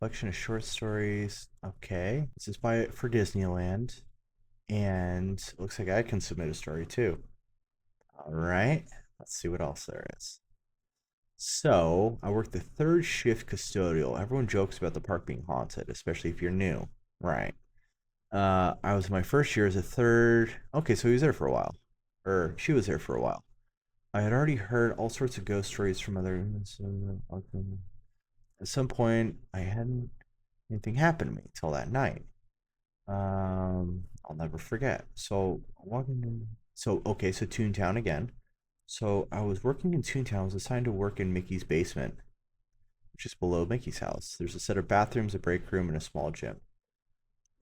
Collection of short stories. Okay. This is for Disneyland. And it looks like I can submit a story too. All right. Let's see what else there is. So, I work the third shift custodial. Everyone jokes about the park being haunted, especially if you're new. Right. I was my first year as a third. Okay, so he was there for a while. Or she was there for a while. I had already heard all sorts of ghost stories from other. At some point, I hadn't anything happen to me till that night. I'll never forget. So walking in, so okay, so Toontown again. So I was working in Toontown. I was assigned to work in Mickey's basement, which is below Mickey's house. There's a set of bathrooms, a break room, and a small gym.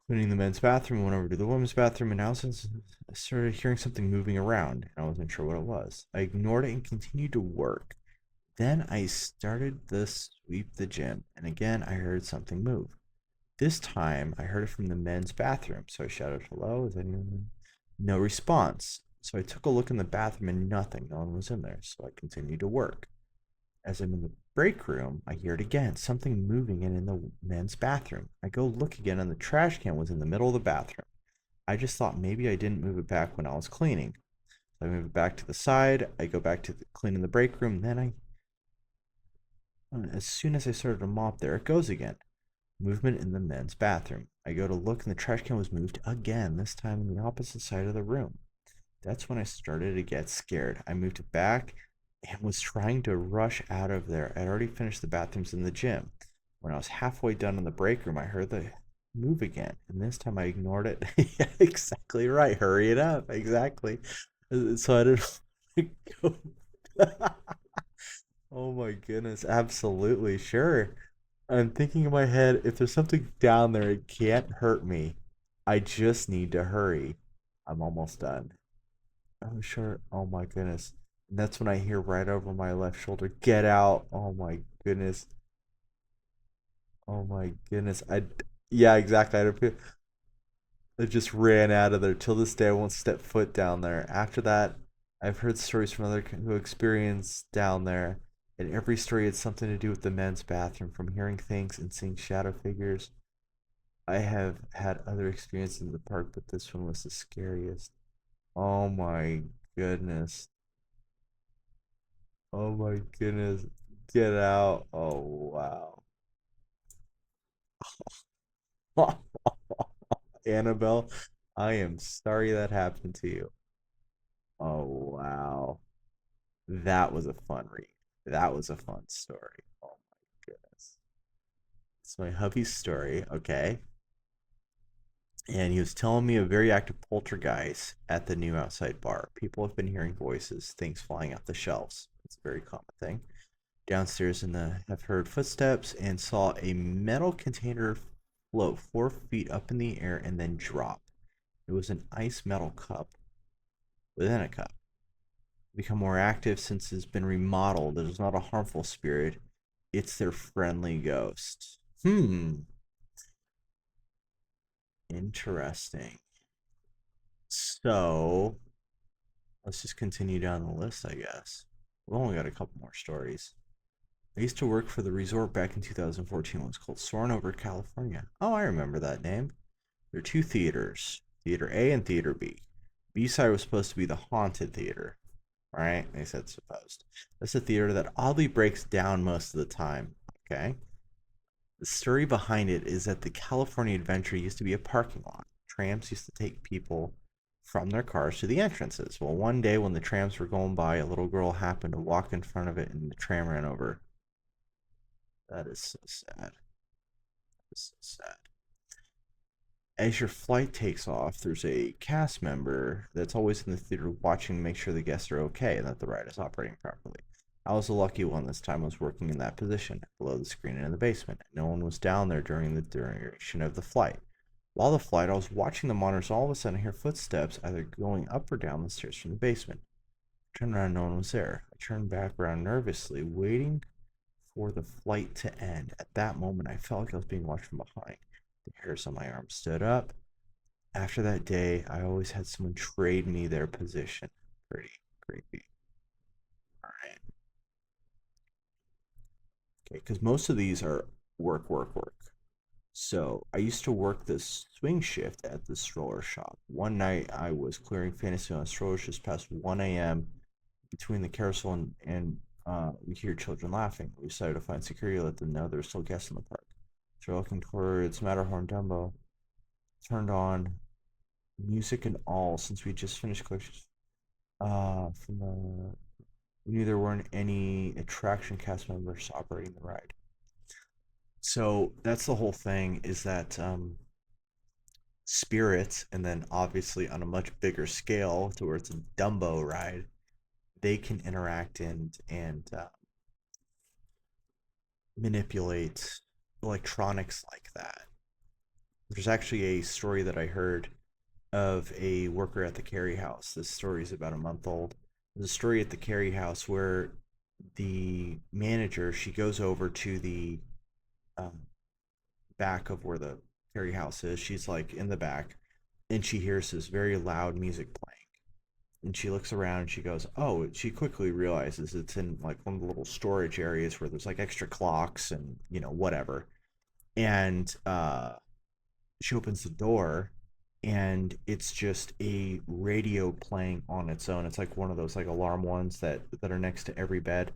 Cleaning the men's bathroom, went over to the women's bathroom, and now since I started hearing something moving around, and I wasn't sure what it was. I ignored it and continued to work. Then I started to sweep the gym, and again I heard something move. This time, I heard it from the men's bathroom, so I shouted, "Hello, is anyone?" No response. So I took a look in the bathroom and nothing. No one was in there, so I continued to work. As I'm in the break room, I hear it again, something moving in the men's bathroom. I go look again, and the trash can was in the middle of the bathroom. I just thought maybe I didn't move it back when I was cleaning. So I move it back to the side. I go back to cleaning the break room. As soon as I started to mop, there it goes again. Movement in the men's bathroom. I go to look and the trash can was moved again, this time on the opposite side of the room. That's when I started to get scared. I moved it back and was trying to rush out of there. I'd already finished the bathrooms in the gym. When I was halfway done in the break room, I heard the move again, and this time I ignored it. Yeah, exactly right. Hurry it up. Exactly. So I didn't go. Oh my goodness, absolutely, sure. I'm thinking in my head, if there's something down there, it can't hurt me. I just need to hurry. I'm almost done. Oh, sure. Oh my goodness. And that's when I hear right over my left shoulder, "Get out." Oh my goodness. Oh my goodness. Yeah, exactly. I just ran out of there. Till this day, I won't step foot down there. After that, I've heard stories from other who experienced down there. And every story had something to do with the men's bathroom, from hearing things and seeing shadow figures. I have had other experiences in the park, but this one was the scariest. Oh my goodness. Oh my goodness. Get out. Oh wow. Annabelle, I am sorry that happened to you. Oh wow. That was a fun read. That was a fun story. Oh my goodness. It's my hubby's story, okay? And he was telling me a very active poltergeist at the new outside bar. People have been hearing voices, things flying off the shelves. It's a very common thing. Downstairs in the have heard footsteps and saw a metal container float 4 feet up in the air and then drop. It was an ice metal cup within a cup. Become more active since it's been remodeled. It is not a harmful spirit. It's their friendly ghost. Interesting. So let's just continue down the list, I guess. We've only got a couple more stories. I used to work for the resort back in 2014. It was called Soarin' Over California. Oh, I remember that name. There are two theaters, Theater A and Theater B. B side was supposed to be the haunted theater, right? They said supposed. That's a theater that oddly breaks down most of the time. Okay. The story behind it is that the California Adventure used to be a parking lot. Trams used to take people from their cars to the entrances. Well, one day when the trams were going by, a little girl happened to walk in front of it and the tram ran over. That is so sad. That is so sad. As your flight takes off, there's a cast member that's always in the theater watching to make sure the guests are okay and that the ride is operating properly. I was the lucky one this time. I was working in that position below the screen and in the basement. No one was down there during the duration of the flight. While the flight, I was watching the monitors. All of a sudden, I hear footsteps either going up or down the stairs from the basement. I turned around, no one was there. I turned back around nervously, waiting for the flight to end. At that moment, I felt like I was being watched from behind. The hairs on my arm stood up. After that day, I always had someone trade me their position. Pretty creepy. All right. Okay, because most of these are work, work, work. So I used to work this swing shift at the stroller shop. One night I was clearing fantasy on strollers just past 1 a.m. between the carousel and we hear children laughing. We decided to find security, let them know there were still guests in the park. So looking towards Matterhorn Dumbo, turned on music and all since we just finished collections. From the We knew there weren't any attraction cast members operating the ride. So that's the whole thing is that spirits, and then obviously on a much bigger scale to where it's a Dumbo ride, they can interact and manipulate electronics like that. There's actually a story that I heard of a worker at the Carey House. This story is about a month old. There's a story at the Carey House where the manager, she goes over to the um, back of where the Carey House is. She's like in the back, and she hears this very loud music playing. And she looks around and she goes, "Oh!" She quickly realizes it's in like one of the little storage areas where there's like extra clocks and whatever. And she opens the door, and it's just a radio playing on its own. It's like one of those like alarm ones that are next to every bed.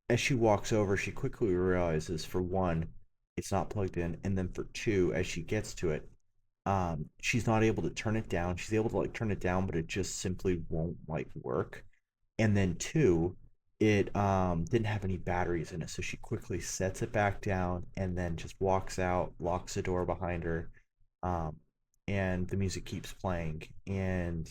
As she walks over, she quickly realizes, for one, it's not plugged in, and then for two, as she gets to it, she's not able to turn it down. She's able to like turn it down, but it just simply won't like work. And then two, it didn't have any batteries in it, so she quickly sets it back down and then just walks out, locks the door behind her, um, and the music keeps playing. And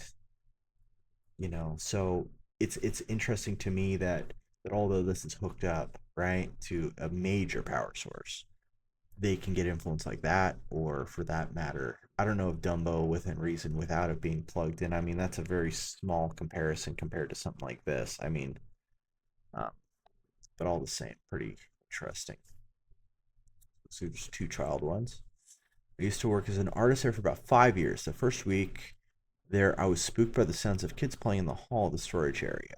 so it's interesting to me that although this is hooked up right to a major power source, they can get influence like that, or for that matter, I don't know if Dumbo within reason without it being plugged in. I mean, that's a very small comparison compared to something like this. I mean, um, but all the same, pretty interesting. So there's two child ones. I used to work as an artist there for about 5 years. The first week there, I was spooked by the sounds of kids playing in the hall of the storage area.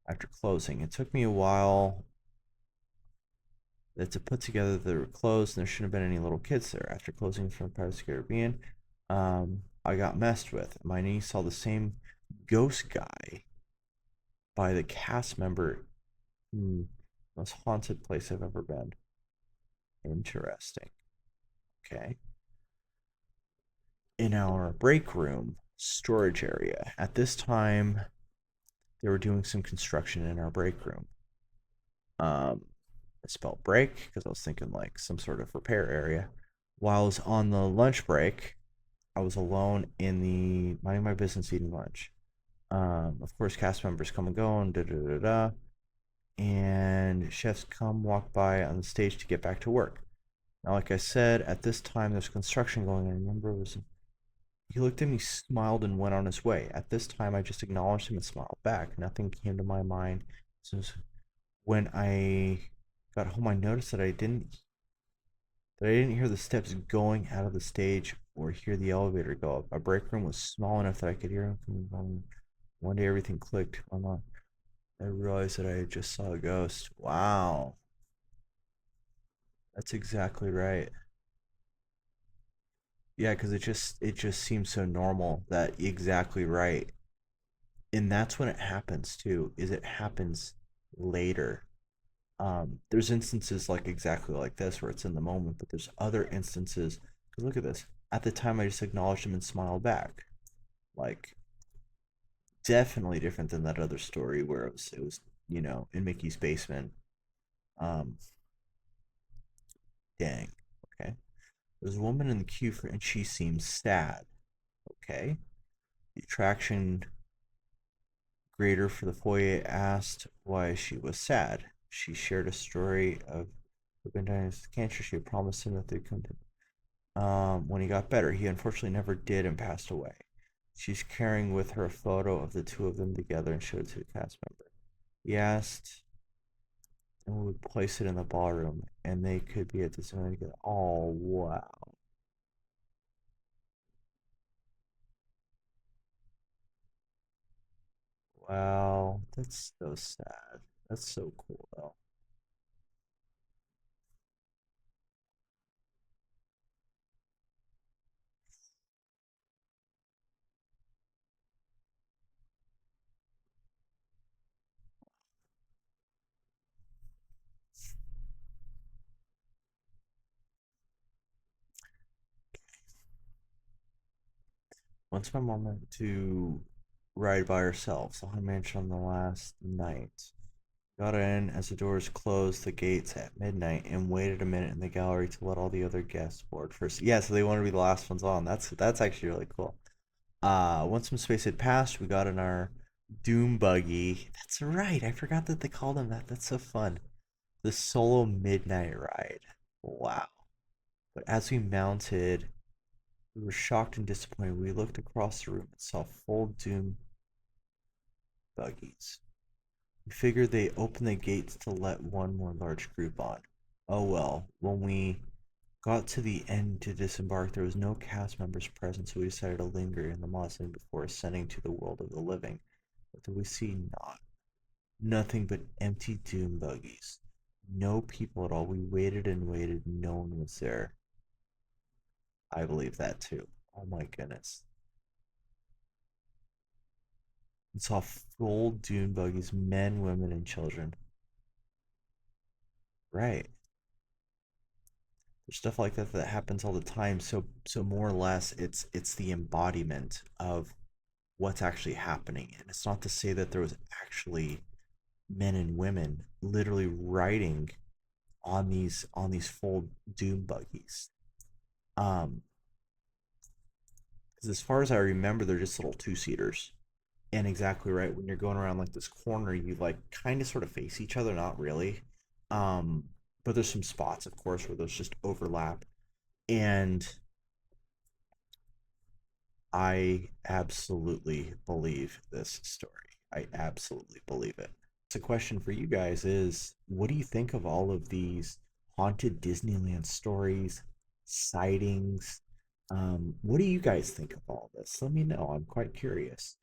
After closing, it took me a while to put together that they were closed and there shouldn't have been any little kids there. After closing from Pirates of the Caribbean, I got messed with. My niece saw the same ghost guy by the cast member. Most haunted place I've ever been. Interesting. Okay. In our break room storage area, at this time, they were doing some construction in our break room. I spelled break because I was thinking like some sort of repair area. While I was on the lunch break, I was alone in the minding my business eating lunch. Of course, cast members come and go, and da da da da. And chefs come walk by on the stage to get back to work. Now, like I said, at this time there's construction going on. I remember it was. He looked at me, smiled, and went on his way. At this time, I just acknowledged him and smiled back. Nothing came to my mind. So when I got home, I noticed that I didn't hear the steps going out of the stage or hear the elevator go up. Our break room was small enough that I could hear him coming home. One day everything clicked. I realized that I just saw a ghost. Wow. That's exactly right. Yeah, because it just seems so normal. That exactly right. And that's when it happens too, is it happens later. There's instances like exactly like this where it's in the moment, but there's other instances. Because look at this. At the time, I just acknowledged him and smiled back. Like, definitely different than that other story where it was in Mickey's basement. Um, dang. Okay. There's a woman in the queue for, and she seems sad. Okay. The attraction grader for the foyer asked why she was sad. She shared a story of been diagnosed with cancer. She had promised him that they couldn't. When he got better, he unfortunately never did and passed away. She's carrying with her a photo of the two of them together and showed it to the cast member. He asked, and we would place it in the ballroom, and they could be at this event together. Oh, wow. Wow, that's so sad. That's so cool, though. Once my mom went to ride by herself, the Haunted Mansion on the last night. Got in as the doors closed the gates at midnight and waited a minute in the gallery to let all the other guests board first. Yeah, so they wanted to be the last ones on. That's actually really cool. Once some space had passed, we got in our doom buggy. That's right. I forgot that they called them that. That's so fun. The solo midnight ride. Wow. But as we mounted, we were shocked and disappointed. We looked across the room and saw full doom buggies. We figured they opened the gates to let one more large group on. Oh well, when we got to the end to disembark, there was no cast members present, so we decided to linger in the mausoleum before ascending to the world of the living. What did we see? Not. Nothing but empty doom buggies. No people at all. We waited and waited. No one was there. I believe that too. Oh my goodness. We saw full dune buggies, men, women, and children. Right. There's stuff like that that happens all the time. So more or less, it's the embodiment of what's actually happening. And it's not to say that there was actually men and women literally riding on these full doom buggies. Um, because as far as I remember, they're just little two seaters. And exactly right, when you're going around like this corner, you like kind of sort of face each other, not really. Um, but there's some spots, of course, where those just overlap. And I absolutely believe this story. I absolutely believe it. So, question for you guys is what do you think of all of these haunted Disneyland stories, sightings? What do you guys think of all this? Let me know. I'm quite curious.